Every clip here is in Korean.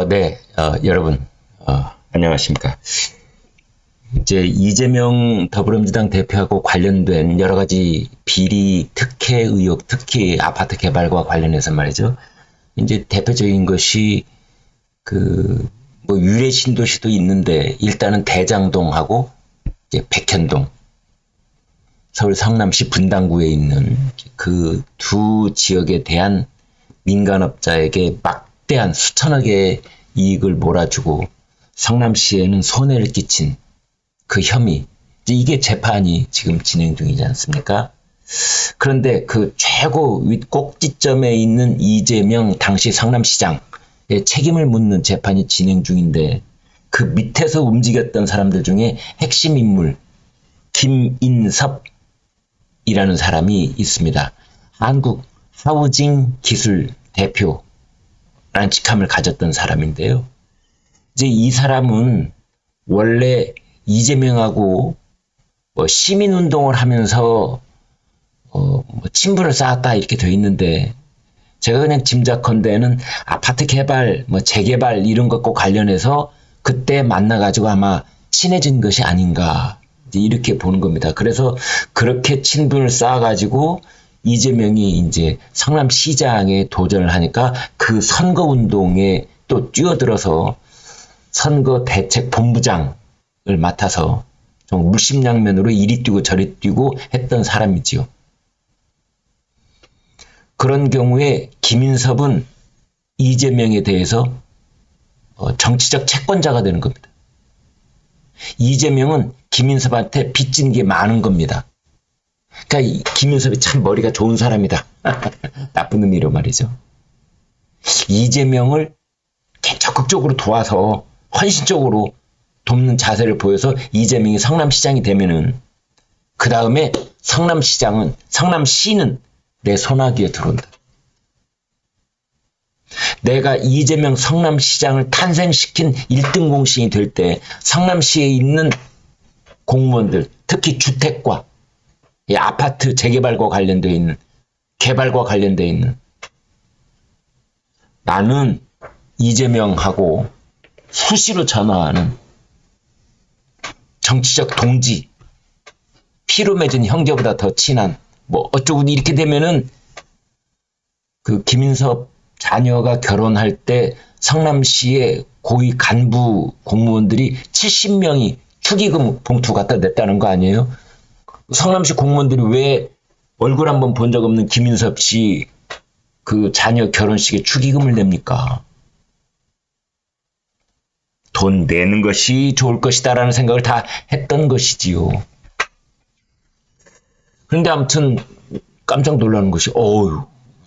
네, 여러분, 안녕하십니까. 이제 이재명 더불어민주당 대표하고 관련된 여러 가지 비리 특혜 의혹, 특히 아파트 개발과 관련해서 말이죠. 이제 대표적인 것이 유래 신도시도 있는데 일단은 대장동하고 이제 백현동, 서울 성남시 분당구에 있는 그 두 지역에 대한 민간업자에게 막대한 수천억의 이익을 몰아주고 성남시에는 손해를 끼친 그 혐의, 이게 재판이 지금 진행 중이지 않습니까? 그런데 그 최고 윗 꼭지점에 있는 이재명 당시 성남시장의 책임을 묻는 재판이 진행 중인데, 그 밑에서 움직였던 사람들 중에 핵심 인물 김인섭이라는 사람이 있습니다. 한국 하우징 기술 대표라는 직함을 가졌던 사람인데요. 이제 이 사람은 원래 이재명하고 시민운동을 하면서 친분을 쌓았다 이렇게 되어 있는데, 제가 그냥 짐작컨대는 아파트 개발, 재개발 이런 것과 관련해서 그때 만나가지고 아마 친해진 것이 아닌가 이렇게 보는 겁니다. 그래서 그렇게 친분을 쌓아가지고 이재명이 이제 성남시장에 도전을 하니까 그 선거운동에 또 뛰어들어서 선거대책본부장을 맡아서 좀 물심양면으로 이리 뛰고 저리 뛰고 했던 사람이지요. 그런 경우에 김인섭은 이재명에 대해서 정치적 채권자가 되는 겁니다. 이재명은 김인섭한테 빚진 게 많은 겁니다. 그러니까 김인섭이 참 머리가 좋은 사람이다. 나쁜 의미로 말이죠. 이재명을 적극적으로 도와서 헌신적으로 돕는 자세를 보여서 이재명이 성남시장이 되면은, 그 다음에 성남시는 내 손아귀에 들어온다. 내가 이재명 성남시장을 탄생시킨 1등 공신이 될 때 성남시에 있는 공무원들, 특히 주택과 아파트 재개발과 관련되어 있는, 개발과 관련되어 있는, 나는 이재명하고 수시로 전화하는 정치적 동지, 피로 맺은 형제보다 더 친한, 어쩌고 이렇게 되면은 그 김인섭 자녀가 결혼할 때 성남시의 고위 간부 공무원들이 70명이 축의금 봉투 갖다 냈다는 거 아니에요? 성남시 공무원들이 왜 얼굴 한번 본 적 없는 김인섭 씨 그 자녀 결혼식에 축의금을 냅니까? 돈 내는 것이 좋을 것이다라는 생각을 다 했던 것이지요. 그런데 아무튼 깜짝 놀라는 것이,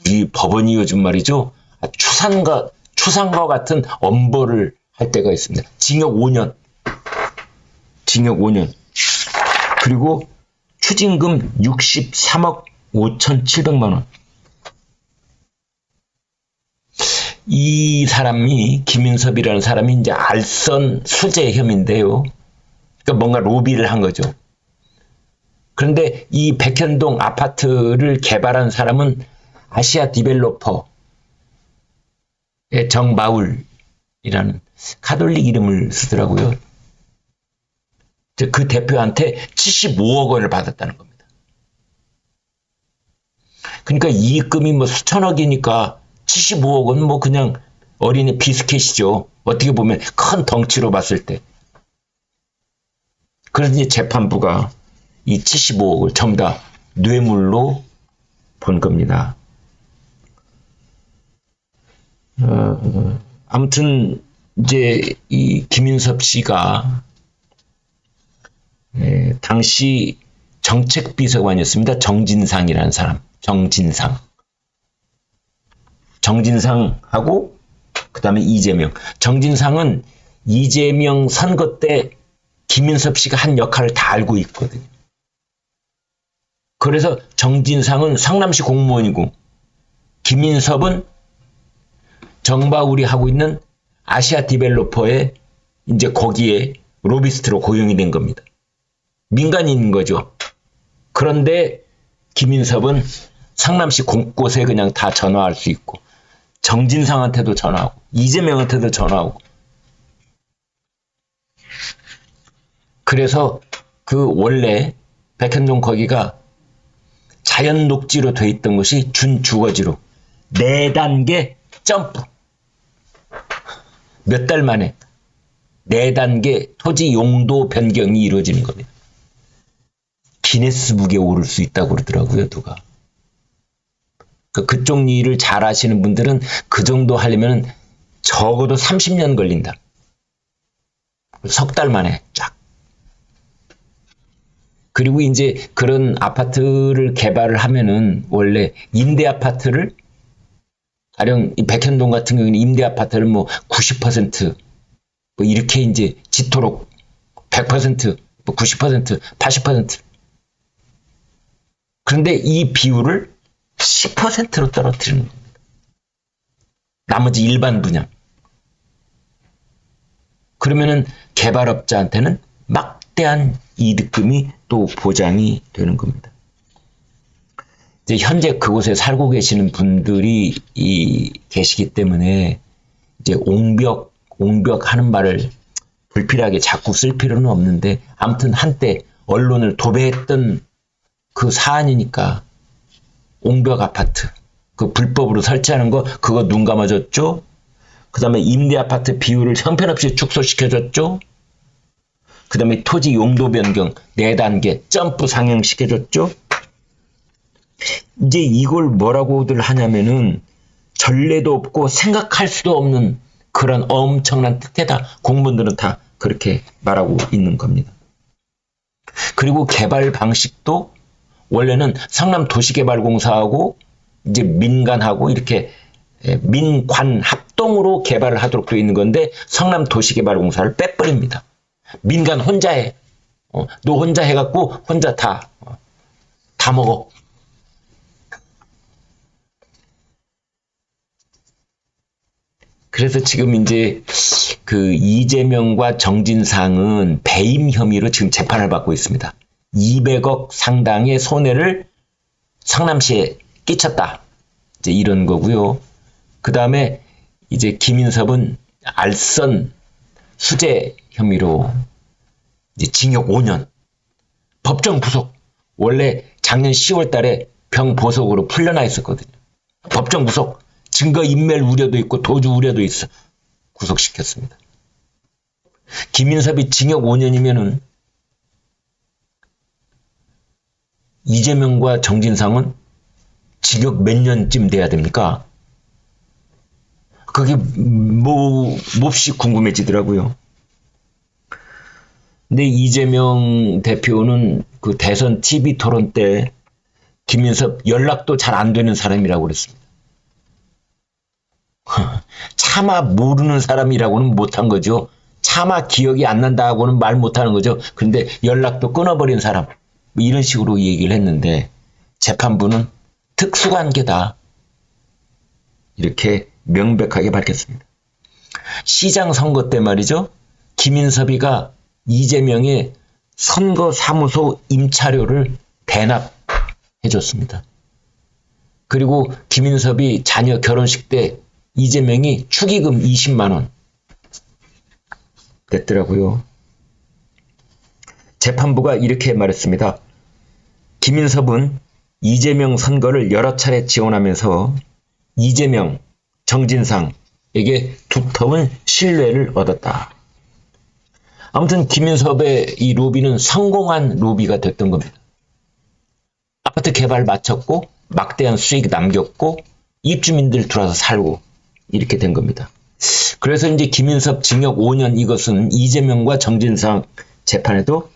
이 법원이 요즘 말이죠, 추상과 같은 엄벌을 할 때가 있습니다. 징역 5년. 그리고 추징금 63억 5,700만 원. 이 사람이, 김인섭이라는 사람이 이제 알선 수재 혐의인데요. 그러니까 뭔가 로비를 한 거죠. 그런데 이 백현동 아파트를 개발한 사람은 아시아 디벨로퍼의 정바울이라는 카톨릭 이름을 쓰더라고요. 그 대표한테 75억 원을 받았다는 겁니다. 그러니까 이익금이 수천억이니까 75억 원은 그냥 어린이 비스켓이죠. 어떻게 보면 큰 덩치로 봤을 때. 그래서 이제 재판부가 이 75억을 전부 다 뇌물로 본 겁니다. 아무튼 이제 이 김인섭 씨가 당시 정책비서관이었습니다. 정진상이라는 사람. 정진상하고 그 다음에 이재명. 정진상은 이재명 선거 때 김인섭 씨가 한 역할을 다 알고 있거든요. 그래서 정진상은 성남시 공무원이고 김인섭은 정바울이 하고 있는 아시아 디벨로퍼에 이제 거기에 로비스트로 고용이 된 겁니다. 민간인인 거죠. 그런데 김인섭은 성남시 곳곳에 그냥 다 전화할 수 있고 정진상한테도 전화하고 이재명한테도 전화 오고. 그래서 그 원래 백현동 거기가 자연 녹지로 돼 있던 것이 준주거지로 4단계 점프. 몇 달 만에 4단계 토지 용도 변경이 이루어지는 겁니다. 기네스북에 오를 수 있다고 그러더라고요, 누가. 그쪽 일을 잘 하시는 분들은 그 정도 하려면 적어도 30년 걸린다. 석 달 만에 쫙. 그리고 이제 그런 아파트를 개발을 하면은 원래 임대 아파트를 가령 이 백현동 같은 경우는 임대 아파트를 뭐 90%, 뭐 이렇게 이제 짓도록 100%, 뭐 90%, 80%. 그런데 이 비율을 10%로 떨어뜨리는 겁니다. 나머지 일반 분양. 그러면은 개발업자한테는 막대한 이득금이 또 보장이 되는 겁니다. 이제 현재 그곳에 살고 계시는 분들이 계시기 때문에 이제 옹벽 하는 말을 불필요하게 자꾸 쓸 필요는 없는데 아무튼 한때 언론을 도배했던 그 사안이니까 옹벽 아파트 그 불법으로 설치하는 거 그거 눈 감아줬죠. 그 다음에 임대 아파트 비율을 형편없이 축소시켜줬죠. 그 다음에 토지 용도 변경 4단계 점프 상향시켜줬죠. 이제 이걸 뭐라고들 하냐면은 전례도 없고 생각할 수도 없는 그런 엄청난 특혜다. 공무원들은 다 그렇게 말하고 있는 겁니다. 그리고 개발 방식도 원래는 성남도시개발공사하고 이제 민간하고 이렇게 민관 합동으로 개발을 하도록 되어 있는 건데 성남도시개발공사를 빼버립니다. 민간 혼자 해. 너 혼자 해갖고 혼자 다 먹어. 그래서 지금 이제 그 이재명과 정진상은 배임 혐의로 지금 재판을 받고 있습니다. 200억 상당의 손해를 성남시에 끼쳤다. 이제 이런 거고요. 그 다음에 이제 김인섭은 알선 수재 혐의로 이제 징역 5년, 법정 구속. 원래 작년 10월 달에 병보석으로 풀려나 있었거든요. 법정 구속. 증거 인멸 우려도 있고 도주 우려도 있어. 구속시켰습니다. 김인섭이 징역 5년이면은 이재명과 정진상은 징역 몇 년쯤 돼야 됩니까? 그게 몹시 궁금해지더라고요. 근데 이재명 대표는 그 대선 TV 토론 때 김인섭 연락도 잘 안 되는 사람이라고 그랬습니다. 차마 모르는 사람이라고는 못한 거죠. 차마 기억이 안 난다고는 말 못하는 거죠. 근데 연락도 끊어버린 사람. 뭐 이런 식으로 얘기를 했는데 재판부는 특수관계다. 이렇게 명백하게 밝혔습니다. 시장 선거 때 말이죠. 김인섭이가 이재명의 선거사무소 임차료를 대납해줬습니다. 그리고 김인섭이 자녀 결혼식 때 이재명이 축의금 20만 원 됐더라고요. 재판부가 이렇게 말했습니다. 김인섭은 이재명 선거를 여러 차례 지원하면서 이재명, 정진상에게 두터운 신뢰를 얻었다. 아무튼 김인섭의 이 로비는 성공한 로비가 됐던 겁니다. 아파트 개발 마쳤고 막대한 수익 남겼고 입주민들 들어와서 살고 이렇게 된 겁니다. 그래서 이제 김인섭 징역 5년 이것은 이재명과 정진상 재판에도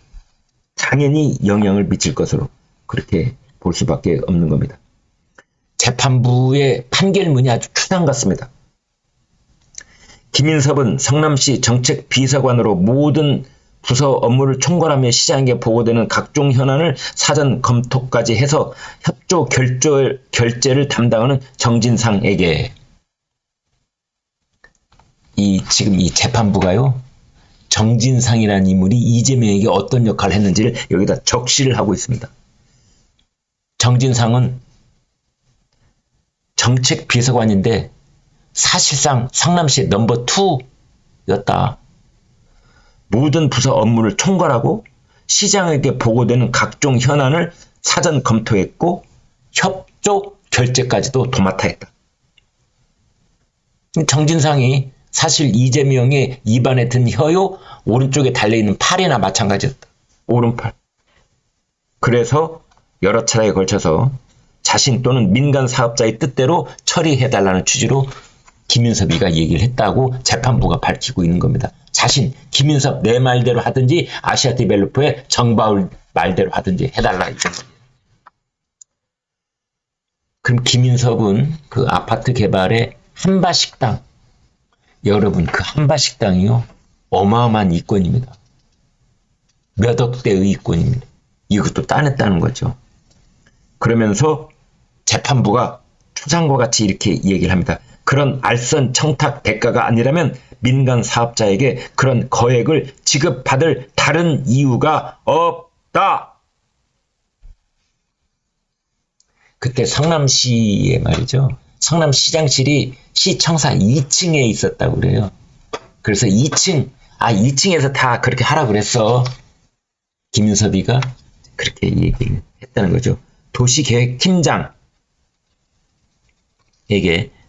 당연히 영향을 미칠 것으로 그렇게 볼 수밖에 없는 겁니다. 재판부의 판결문이 아주 추상 같습니다. 김인섭은 성남시 정책비서관으로 모든 부서 업무를 총괄하며 시장에 보고되는 각종 현안을 사전 검토까지 해서 협조 결재를 담당하는 정진상에게 지금 이 재판부가요. 정진상이라는 인물이 이재명에게 어떤 역할을 했는지를 여기다 적시를 하고 있습니다. 정진상은 정책비서관인데 사실상 성남시의 넘버 2였다. 모든 부서 업무를 총괄하고 시장에게 보고되는 각종 현안을 사전 검토했고 협조 결재까지도 도맡아 했다. 정진상이 사실 이재명의 입안에 든 혀요 오른쪽에 달려있는 팔이나 마찬가지였다. 오른팔. 그래서 여러 차례에 걸쳐서 자신 또는 민간 사업자의 뜻대로 처리해달라는 취지로 김인섭이가 얘기를 했다고 재판부가 밝히고 있는 겁니다. 자신, 김인섭 내 말대로 하든지 아시아디벨로퍼의 정바울 말대로 하든지 해달라 이런 거예요. 그럼 김인섭은 그 아파트 개발의 한바식당, 여러분 그 한바식당이요 어마어마한 이권입니다. 몇 억대의 이권입니다. 이것도 따냈다는 거죠. 그러면서 재판부가 초상과 같이 이렇게 얘기를 합니다. 그런 알선 청탁 대가가 아니라면 민간 사업자에게 그런 거액을 지급받을 다른 이유가 없다. 그때 성남시에 말이죠. 성남시장실이 시청사 2층에 있었다고 그래요. 그래서 2층에서 다 그렇게 하라고 그랬어. 김인섭이가 그렇게 얘기를 했다는 거죠. 도시계획팀장에게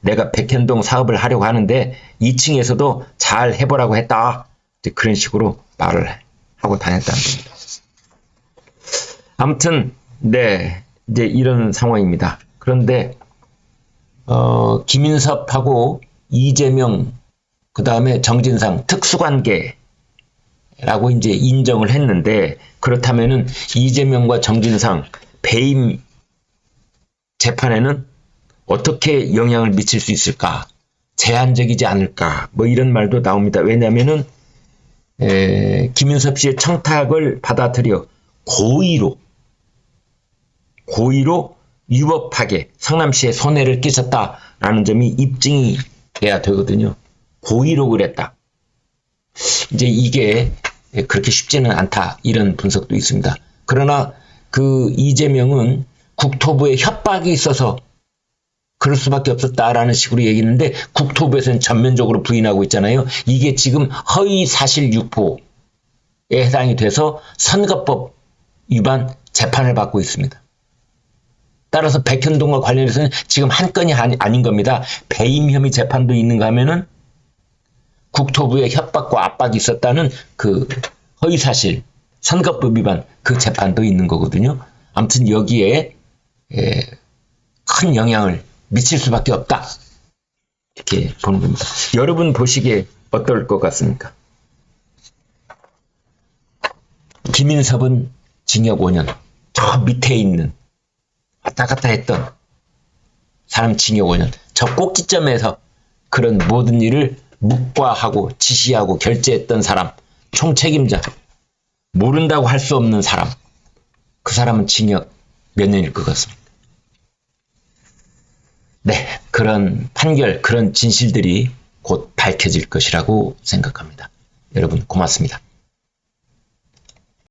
내가 백현동 사업을 하려고 하는데 2층에서도 잘 해보라고 했다. 그런 식으로 말을 하고 다녔다는 겁니다. 아무튼 네 이제 이런 상황입니다. 그런데 김인섭하고 이재명 그 다음에 정진상 특수관계라고 이제 인정을 했는데 그렇다면은 이재명과 정진상 배임 재판에는 어떻게 영향을 미칠 수 있을까? 제한적이지 않을까? 뭐 이런 말도 나옵니다. 왜냐하면은 김인섭 씨의 청탁을 받아들여 고의로 위법하게 성남시에 손해를 끼쳤다라는 점이 입증이 돼야 되거든요. 고의로 그랬다. 이제 이게 그렇게 쉽지는 않다. 이런 분석도 있습니다. 그러나 그 이재명은 국토부에 협박이 있어서 그럴 수밖에 없었다라는 식으로 얘기했는데 국토부에서는 전면적으로 부인하고 있잖아요. 이게 지금 허위 사실 유포에 해당이 돼서 선거법 위반 재판을 받고 있습니다. 따라서 백현동과 관련해서는 지금 한 건이 아닌 겁니다. 배임 혐의 재판도 있는가 하면은 국토부의 협박과 압박이 있었다는 그 허위사실 선거법 위반 그 재판도 있는 거거든요. 아무튼 여기에 큰 영향을 미칠 수밖에 없다. 이렇게 보는 겁니다. 여러분 보시기에 어떨 것 같습니까? 김인섭은 징역 5년, 저 밑에 있는 왔다 갔다 했던 사람 징역 5년, 저 꼭지점에서 그런 모든 일을 묵과하고 지시하고 결재했던 사람, 총책임자, 모른다고 할 수 없는 사람, 그 사람은 징역 몇 년일 것 같습니다. 네, 그런 판결, 그런 진실들이 곧 밝혀질 것이라고 생각합니다. 여러분 고맙습니다.